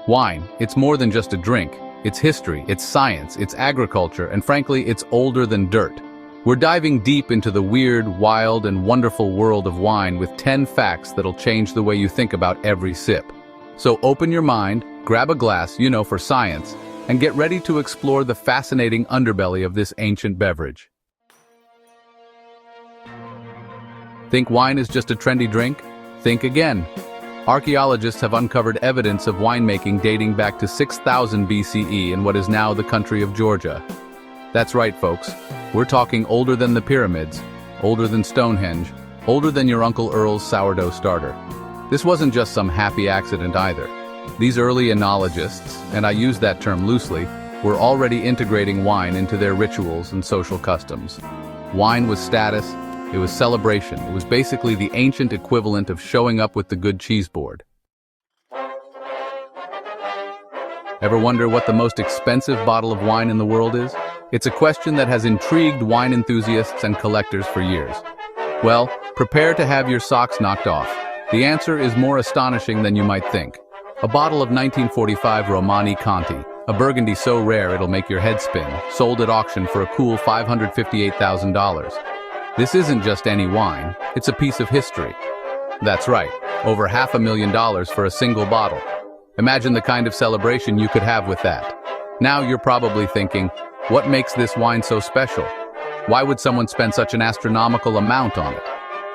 Wine, it's more than just a drink. It's history, it's science, it's agriculture, and frankly, it's older than dirt. We're diving deep into the weird, wild, and wonderful world of wine with 10 facts that'll change the way you think about every sip. So open your mind, grab a glass, for science, and get ready to explore the fascinating underbelly of this ancient beverage. Think wine is just a trendy drink? Think again. Archaeologists have uncovered evidence of winemaking dating back to 6000 BCE in what is now the country of Georgia. That's right, folks. We're talking older than the pyramids, older than Stonehenge, older than your Uncle Earl's sourdough starter. This wasn't just some happy accident either. These early enologists, and I use that term loosely, were already integrating wine into their rituals and social customs. Wine was status. It was celebration. It was basically the ancient equivalent of showing up with the good cheese board. Ever wonder what the most expensive bottle of wine in the world is? It's a question that has intrigued wine enthusiasts and collectors for years. Well, prepare to have your socks knocked off. The answer is more astonishing than you might think. A bottle of 1945 Romanée-Conti, a Burgundy so rare it'll make your head spin, sold at auction for a cool $558,000. This isn't just any wine, it's a piece of history. That's right, over $500,000 for a single bottle. Imagine the kind of celebration you could have with that. Now you're probably thinking, what makes this wine so special? Why would someone spend such an astronomical amount on it?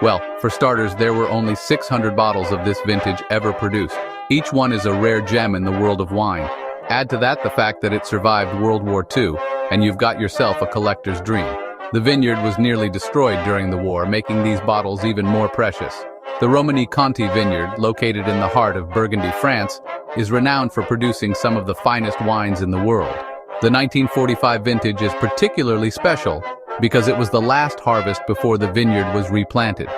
Well, for starters, there were only 600 bottles of this vintage ever produced. Each one is a rare gem in the world of wine. Add to that the fact that it survived World War II, and you've got yourself a collector's dream. The vineyard was nearly destroyed during the war, making these bottles even more precious. The Romanée-Conti vineyard, located in the heart of Burgundy, France, is renowned for producing some of the finest wines in the world. The 1945 vintage is particularly special because it was the last harvest before the vineyard was replanted.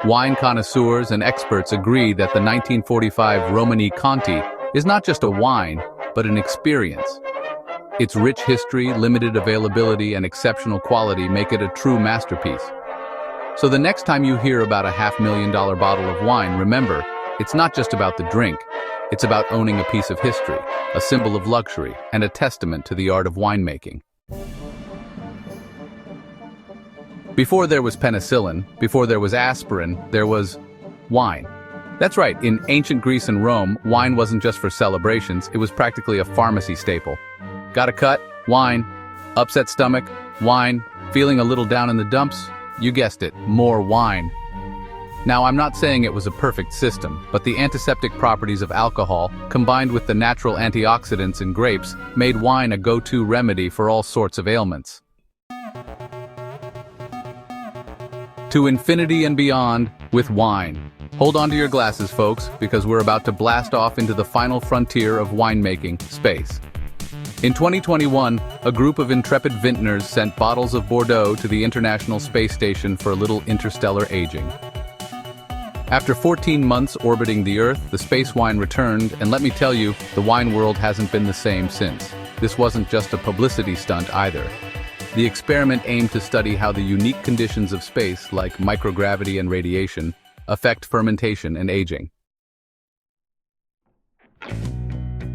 Wine connoisseurs and experts agree that the 1945 Romanée-Conti is not just a wine, but an experience. Its rich history, limited availability, and exceptional quality make it a true masterpiece. So the next time you hear about a $500,000 bottle of wine, remember, it's not just about the drink. It's about owning a piece of history, a symbol of luxury, and a testament to the art of winemaking. Before there was penicillin, before there was aspirin, there was wine. That's right, in ancient Greece and Rome, wine wasn't just for celebrations, it was practically a pharmacy staple. Got a cut? Wine. Upset stomach? Wine. Feeling a little down in the dumps? You guessed it, more wine. Now, I'm not saying it was a perfect system, but the antiseptic properties of alcohol, combined with the natural antioxidants in grapes, made wine a go-to remedy for all sorts of ailments. To infinity and beyond with wine. Hold on to your glasses, folks, because we're about to blast off into the final frontier of winemaking, space. In 2021, a group of intrepid vintners sent bottles of Bordeaux to the International Space Station for a little interstellar aging. After 14 months orbiting the Earth, the space wine returned, and let me tell you, the wine world hasn't been the same since. This wasn't just a publicity stunt either. The experiment aimed to study how the unique conditions of space, like microgravity and radiation, affect fermentation and aging.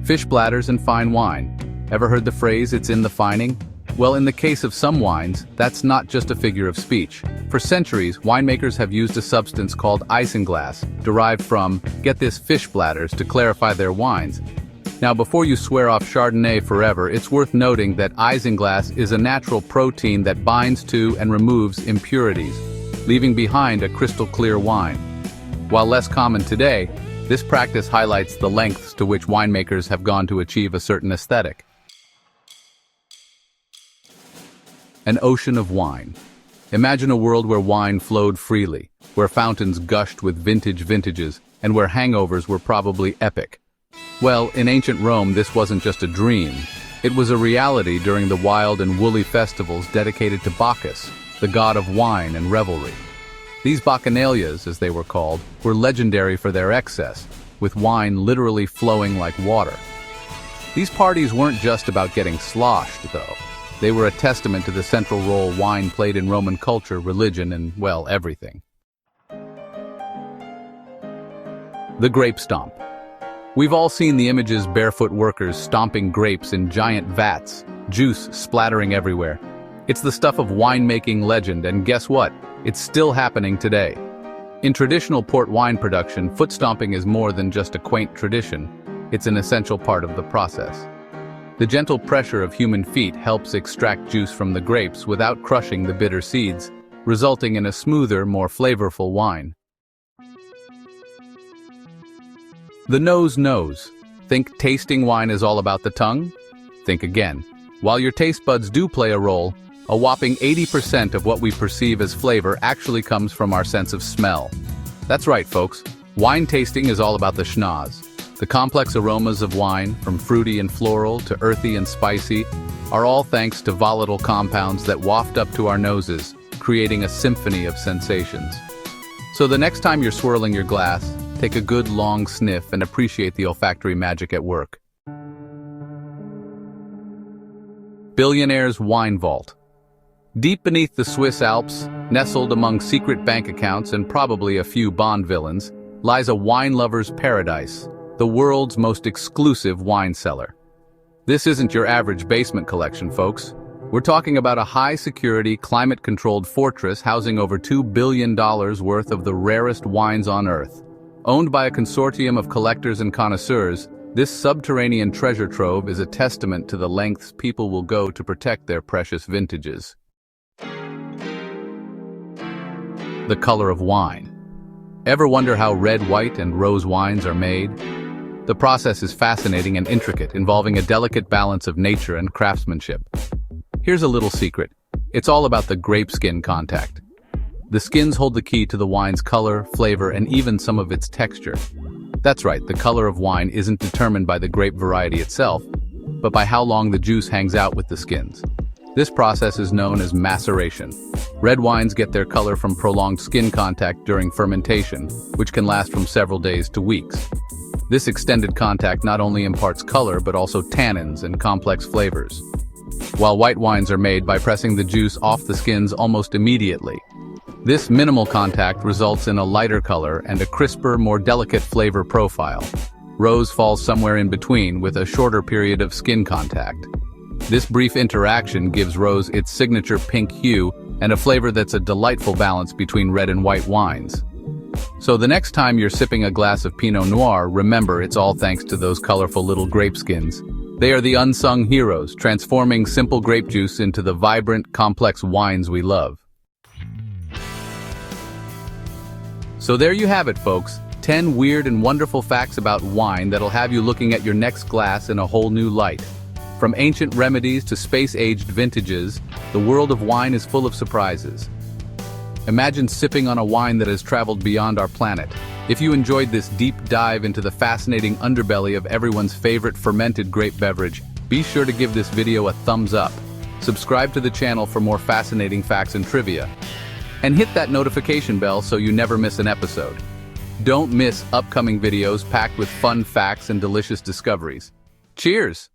Fish bladders and fine wine. Ever heard the phrase, "it's in the fining"? Well, in the case of some wines, that's not just a figure of speech. For centuries, winemakers have used a substance called isinglass, derived from, get this, fish bladders, to clarify their wines. Now, before you swear off Chardonnay forever, it's worth noting that isinglass is a natural protein that binds to and removes impurities, leaving behind a crystal-clear wine. While less common today, this practice highlights the lengths to which winemakers have gone to achieve a certain aesthetic. An ocean of wine. Imagine a world where wine flowed freely, where fountains gushed with vintages, and where hangovers were probably epic. Well, in ancient Rome, this wasn't just a dream. It was a reality during the wild and woolly festivals dedicated to Bacchus, the god of wine and revelry. These bacchanalias, as they were called, were legendary for their excess, with wine literally flowing like water. These parties weren't just about getting sloshed, though. They were a testament to the central role wine played in Roman culture, religion, and, well, everything. The grape stomp. We've all seen the images: barefoot workers stomping grapes in giant vats, juice splattering everywhere. It's the stuff of winemaking legend, and guess what? It's still happening today. In traditional port wine production, foot stomping is more than just a quaint tradition. It's an essential part of the process. The gentle pressure of human feet helps extract juice from the grapes without crushing the bitter seeds, resulting in a smoother, more flavorful wine. The nose knows. Think tasting wine is all about the tongue? Think again. While your taste buds do play a role, a whopping 80% of what we perceive as flavor actually comes from our sense of smell. That's right, folks. Wine tasting is all about the schnoz. The complex aromas of wine, from fruity and floral to earthy and spicy, are all thanks to volatile compounds that waft up to our noses, creating a symphony of sensations. So the next time you're swirling your glass, take a good long sniff and appreciate the olfactory magic at work. Billionaire's Wine Vault. Deep beneath the Swiss Alps, nestled among secret bank accounts and probably a few Bond villains, lies a wine lover's paradise, the world's most exclusive wine cellar. This isn't your average basement collection, folks. We're talking about a high-security, climate-controlled fortress housing over $2 billion worth of the rarest wines on Earth. Owned by a consortium of collectors and connoisseurs, this subterranean treasure trove is a testament to the lengths people will go to protect their precious vintages. The color of wine. Ever wonder how red, white, and rose wines are made? The process is fascinating and intricate, involving a delicate balance of nature and craftsmanship. Here's a little secret. It's all about the grape skin contact. The skins hold the key to the wine's color, flavor, and even some of its texture. That's right, the color of wine isn't determined by the grape variety itself, but by how long the juice hangs out with the skins. This process is known as maceration. Red wines get their color from prolonged skin contact during fermentation, which can last from several days to weeks. This extended contact not only imparts color, but also tannins and complex flavors. While white wines are made by pressing the juice off the skins almost immediately. This minimal contact results in a lighter color and a crisper, more delicate flavor profile. Rose falls somewhere in between, with a shorter period of skin contact. This brief interaction gives rose its signature pink hue and a flavor that's a delightful balance between red and white wines. So the next time you're sipping a glass of Pinot Noir, remember it's all thanks to those colorful little grape skins. They are the unsung heroes, transforming simple grape juice into the vibrant, complex wines we love. So there you have it, folks. 10 weird and wonderful facts about wine that'll have you looking at your next glass in a whole new light. From ancient remedies to space-aged vintages, the world of wine is full of surprises. Imagine sipping on a wine that has traveled beyond our planet. If you enjoyed this deep dive into the fascinating underbelly of everyone's favorite fermented grape beverage, be sure to give this video a thumbs up. Subscribe to the channel for more fascinating facts and trivia. And hit that notification bell so you never miss an episode. Don't miss upcoming videos packed with fun facts and delicious discoveries. Cheers!